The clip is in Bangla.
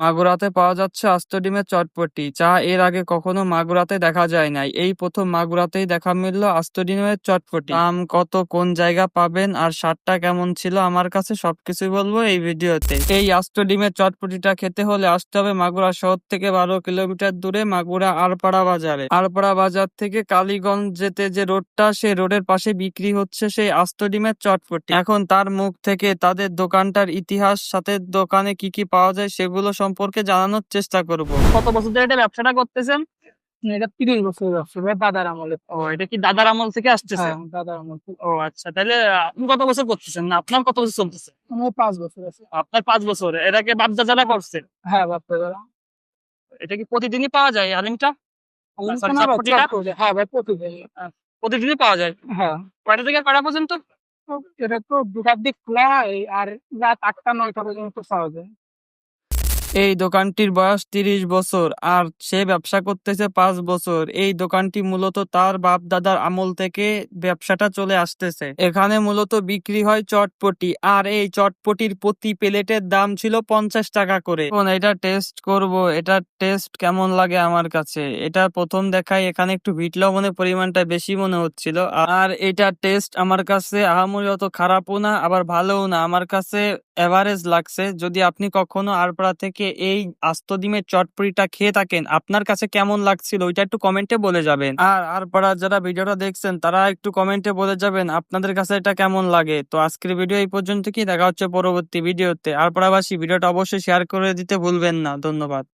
মাগুরাতে পাওয়া যাচ্ছে আস্ত ডিমের চটপটি, যা এর আগে কখনো মাগুরাতে দেখা যায় নাই। এই প্রথম মাগুরাতেই দেখা মিলল আস্ত ডিমের চটপটি। দাম কত, কোন জায়গা পাবেন আর স্বাদটা কেমন ছিল, আমার কাছে সবকিছুই বলবো এই ভিডিওতে। এই আস্ত ডিমের চটপটিটা খেতে হলে আসতে হবে মাগুরা শহর থেকে 12 কিলোমিটার দূরে মাগুরা আরপাড়া বাজারে। আরপাড়া বাজার থেকে কালীগঞ্জ যেতে যে রোডটা, সেই রোডের পাশে বিক্রি হচ্ছে সেই আস্ত ডিমের চটপটি। এখন তার মুখ থেকে তাদের দোকানটার ইতিহাস, সাথে দোকানে কি কি পাওয়া যায় সেগুলো সম্পর্কে জানানোর চেষ্টা করব। কত বছর ধরে এটা ব্যবসাটা করতেছেন? এটা 30 বছর ব্যবসা ভাই, দাদার আমলে। ও, এটা কি দাদার আমল থেকে আসতেছে? হ্যাঁ, দাদার আমল থেকে। ও আচ্ছা, তাহলে আপনি কত বছর করতেছেন, না আপনার কত বছর চলতেছে? আমার 5 বছর আছে। আপনার 5 বছর। এটাকে বাপ-দাদারা করছে? হ্যাঁ, বাপ্পা দাদা। এটা কি প্রতিদিনই পাওয়া যায় আলিমটা? সরি, না ভাই, চটপটিটা? চট করে। হ্যাঁ ভাই, প্রতিদিন। আহ, প্রতিদিনই পাওয়া যায়? হ্যাঁ। কয়টা থেকে কয়টা পর্যন্ত? তো এটা তো 2টার দিক খোলা হয়, আর রাত 8টা 9টা পর্যন্ত পাওয়া যায়। এই দোকানটির বয়স 30 বছর, আর সে ব্যবসা করতেছে 5 বছর। এই দোকানটি মূলত তার বাপ দাদার আমল থেকে ব্যবসাটা চলে আসতেছে। এখানে মূলত বিক্রি হয় চটপটি, আর এই চটপটির প্রতি প্লেটের দাম ছিল 50 টাকা করে। এখন এটা টেস্ট করব, এটা টেস্ট কেমন লাগে আমার কাছে। এটা প্রথম দেখায় এখানে একটু ভিট লবণের পরিমাণটা বেশি মনে হচ্ছিল, আর এটা টেস্ট আমার কাছে আহামরি অত খারাপও না আবার ভালোও না, আমার কাছে এভারেজ লাগছে। যদি আপনি কখনো আরপাড়া থেকে এই আস্ত ডিমের চটপটিটা খেয়ে থাকেন, আপনার কাছে কেমন লাগছিল ওইটা একটু কমেন্টে বলে যাবেন। আর আরপাড়া যারা ভিডিওটা দেখছেন তারা একটু কমেন্টে বলে যাবেন আপনাদের কাছে এটা কেমন লাগে। তো আজকের ভিডিও এই পর্যন্ত, কি দেখা হচ্ছে পরবর্তী ভিডিওতে। আরপাড়াবাসী ভিডিওটা অবশ্যই শেয়ার করে দিতে ভুলবেন না। ধন্যবাদ।